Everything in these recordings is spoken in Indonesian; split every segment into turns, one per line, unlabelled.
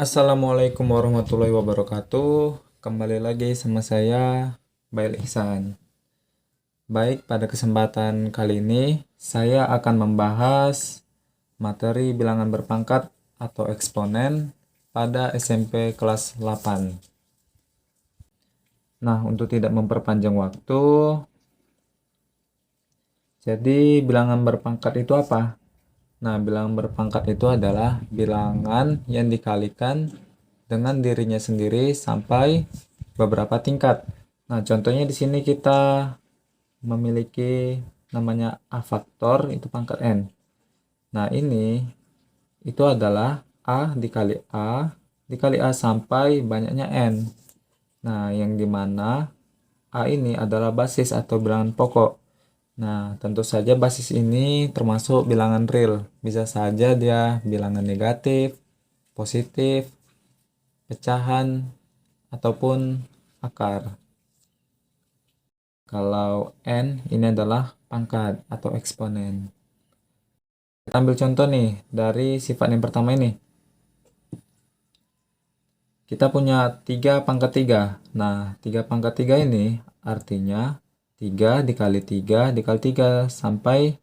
Assalamualaikum warahmatullahi wabarakatuh. Kembali lagi sama saya, Bail Ihsan. Baik, pada kesempatan kali ini saya akan membahas materi bilangan berpangkat atau eksponen pada SMP kelas 8. Nah, untuk tidak memperpanjang waktu, jadi bilangan berpangkat itu apa? Nah, bilangan berpangkat itu adalah bilangan yang dikalikan dengan dirinya sendiri sampai beberapa tingkat. Nah, contohnya di sini kita memiliki namanya A faktor itu pangkat N. Nah, ini itu adalah A dikali A sampai banyaknya N. Nah, yang dimana A ini adalah basis atau bilangan pokok. Nah, tentu saja basis ini termasuk bilangan real. Bisa saja dia bilangan negatif, positif, pecahan, ataupun akar. Kalau N ini adalah pangkat atau eksponen. Kita ambil contoh nih dari sifat yang pertama ini. Kita punya 3 pangkat 3. Nah, 3 pangkat 3 ini artinya 3 dikali 3 dikali 3 sampai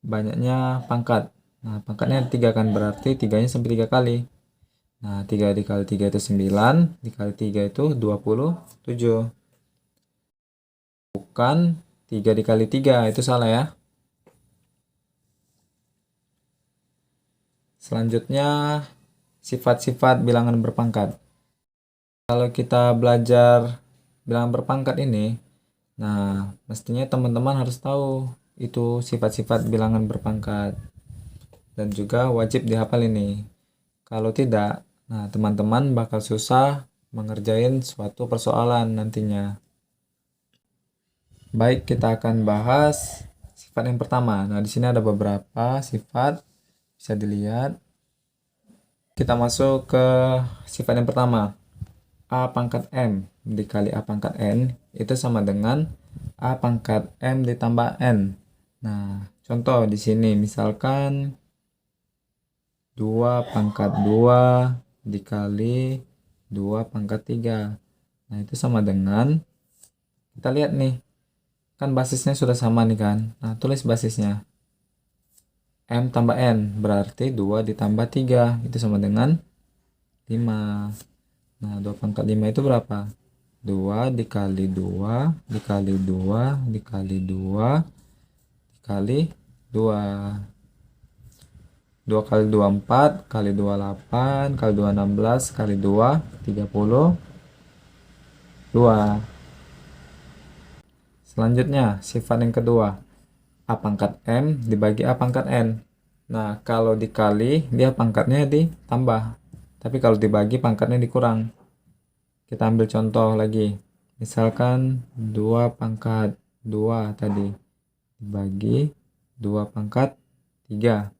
banyaknya pangkat. Nah, pangkatnya 3 kan, berarti 3-nya sampai 3 kali. Nah, 3 dikali 3 itu 9, dikali 3 itu 27. Bukan 3 dikali 3, itu salah ya. Selanjutnya, sifat-sifat bilangan berpangkat. Kalau kita belajar bilangan berpangkat ini, nah, mestinya teman-teman harus tahu itu sifat-sifat bilangan berpangkat. Dan juga wajib dihafal ini. Kalau tidak, nah, teman-teman bakal susah mengerjain suatu persoalan nantinya. Baik, kita akan bahas sifat yang pertama. Nah, di sini ada beberapa sifat, bisa dilihat. Kita masuk ke sifat yang pertama. A pangkat M dikali A pangkat N itu sama dengan A pangkat M ditambah N. Nah, contoh di sini misalkan 2 pangkat 2 dikali 2 pangkat 3. Nah, itu sama dengan, kita lihat nih, kan basisnya sudah sama nih kan. Nah, tulis basisnya. M tambah N berarti 2 ditambah 3 itu sama dengan 5. Nah, 2 pangkat 5 itu berapa? 2 dikali 2 dikali 2 dikali 2 dikali 2. 2 kali 2 4 kali 2 8 kali 2 16 kali 2 32. Selanjutnya, sifat yang kedua. A pangkat M dibagi A pangkat N. Nah, kalau dikali, dia pangkatnya ditambah. Tapi kalau dibagi, pangkatnya dikurang. Kita ambil contoh lagi. Misalkan 2 pangkat 2 tadi dibagi 2 pangkat 3.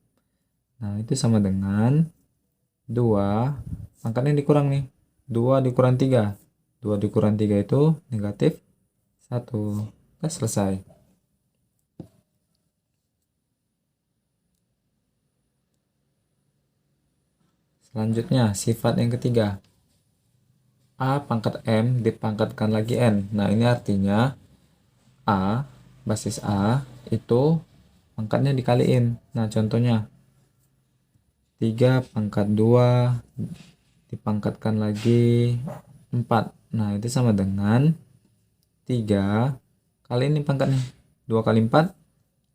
Nah, itu sama dengan 2 pangkatnya dikurang nih. 2 dikurang 3. 2 dikurang 3 itu negatif 1. Nah, selesai. Selanjutnya, sifat yang ketiga. A pangkat M dipangkatkan lagi N. Nah, ini artinya A, basis A, itu pangkatnya dikaliin. Nah, contohnya 3 pangkat 2 dipangkatkan lagi 4. Nah, itu sama dengan 3 kali ini pangkatnya. 2 kali 4,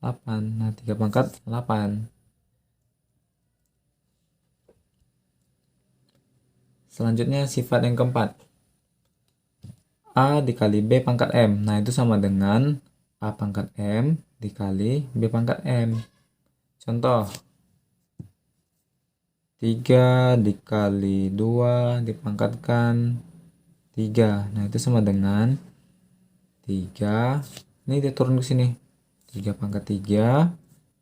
8. Nah, 3 pangkat 8. Selanjutnya sifat yang keempat. A dikali B pangkat M. Nah, itu sama dengan A pangkat M dikali B pangkat M. Contoh, 3 dikali 2 dipangkatkan 3. Nah, itu sama dengan 3. Ini dia turun ke sini. 3 pangkat 3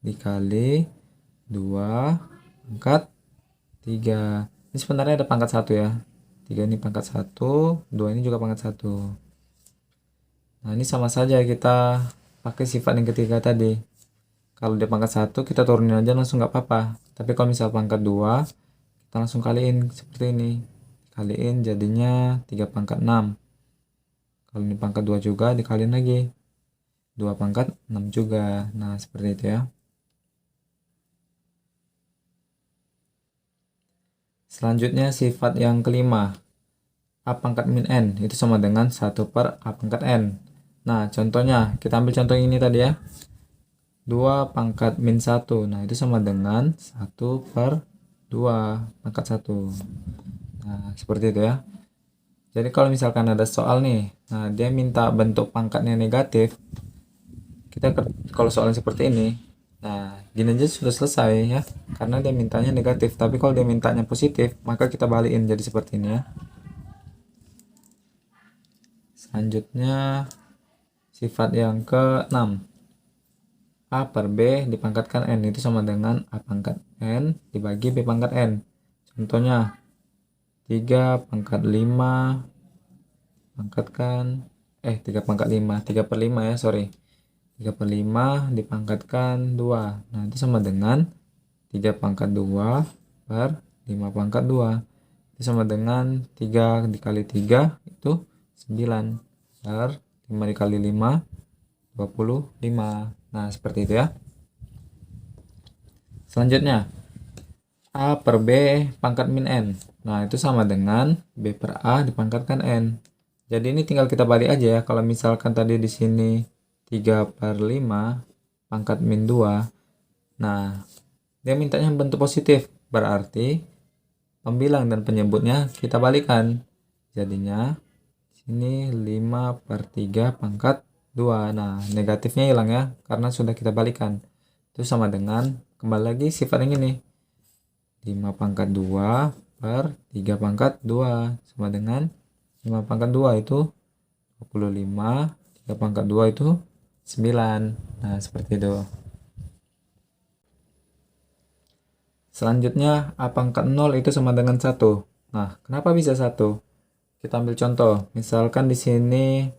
dikali 2 pangkat 3. Ini sebenarnya ada pangkat 1 ya. 3 ini pangkat 1, 2 ini juga pangkat 1. Nah, ini sama saja kita pakai sifat yang ketiga tadi. Kalau dia pangkat 1, kita turunin aja langsung nggak apa-apa. Tapi kalau misal pangkat 2, kita langsung kaliin seperti ini, kaliin jadinya 3 pangkat 6. Kalau ini pangkat 2 juga dikaliin lagi 2 pangkat 6 juga. Nah seperti itu ya. Selanjutnya sifat yang kelima, A pangkat min N itu sama dengan 1 per A pangkat N. Nah contohnya, kita ambil contoh ini tadi ya, 2 pangkat min 1, nah itu sama dengan 1 per 2 pangkat 1. Nah seperti itu ya. Jadi kalau misalkan ada soal nih, nah dia minta bentuk pangkatnya negatif, kita kalau soalnya seperti ini, nah gini aja sudah selesai ya, karena dia mintanya negatif. Tapi kalau dia mintanya positif, maka kita balikin jadi seperti ini ya. Selanjutnya sifat yang ke-6, A per B dipangkatkan N itu sama dengan A pangkat N dibagi B pangkat N. Contohnya 3 pangkat 5 pangkatkan 3 pangkat 5, 3 per 5 ya, sorry, 3 per 5 dipangkatkan 2, nah itu sama dengan 3 pangkat 2 per 5 pangkat 2, itu sama dengan 3 dikali 3 itu 9 per 5 dikali 5 25. Nah seperti itu ya. Selanjutnya A per B pangkat min N, nah itu sama dengan B per A dipangkatkan N. Jadi ini tinggal kita balik aja ya. Kalau misalkan tadi di sini 3 per 5 pangkat min 2, nah dia mintanya bentuk positif, berarti pembilang dan penyebutnya kita balikan, jadinya sini 5 per 3 pangkat 2. Nah negatifnya hilang ya, karena sudah kita balikan. Itu sama dengan, kembali lagi sifat yang ini, 5 pangkat 2 per 3 pangkat 2 sama dengan 5 pangkat 2 itu 25, 3 pangkat 2 itu 9. Nah seperti itu. Selanjutnya A pangkat 0 itu sama dengan 1. Nah kenapa bisa 1? Kita ambil contoh, misalkan di sini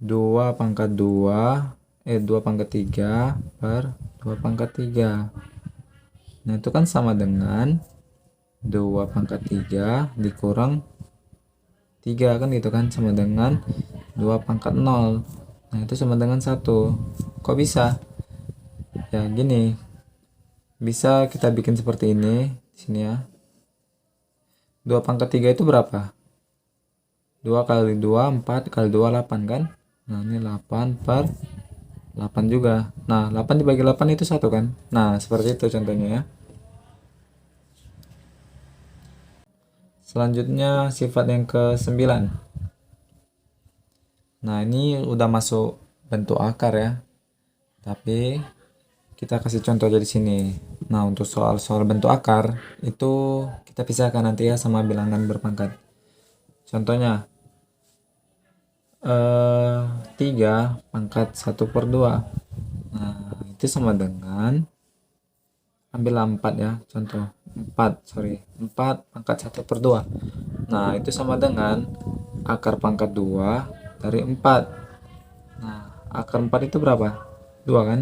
2 pangkat 2 2 pangkat 3 per 2 pangkat 3. Nah itu kan sama dengan 2 pangkat 3 dikurang 3 kan, gitu kan, sama dengan 2 pangkat 0. Nah itu sama dengan 1. Kok bisa? Ya gini, bisa kita bikin seperti ini di sini ya. 2 pangkat 3 itu berapa? 2 kali 2 4 kali 2 8 kan. Nah ini 8 per 8 juga. Nah 8 dibagi 8 itu 1 kan. Nah seperti itu contohnya ya. Selanjutnya sifat yang ke-9. Nah ini udah masuk bentuk akar ya, tapi kita kasih contoh aja di sini. Nah untuk soal bentuk akar itu kita pisahkan nanti ya sama bilangan berpangkat. Contohnya 3 pangkat 1 per 2. Nah itu sama dengan, ambil 4 ya, contoh 4 pangkat 1 per 2. Nah itu sama dengan akar pangkat 2 dari 4. Nah akar 4 itu berapa? 2 kan.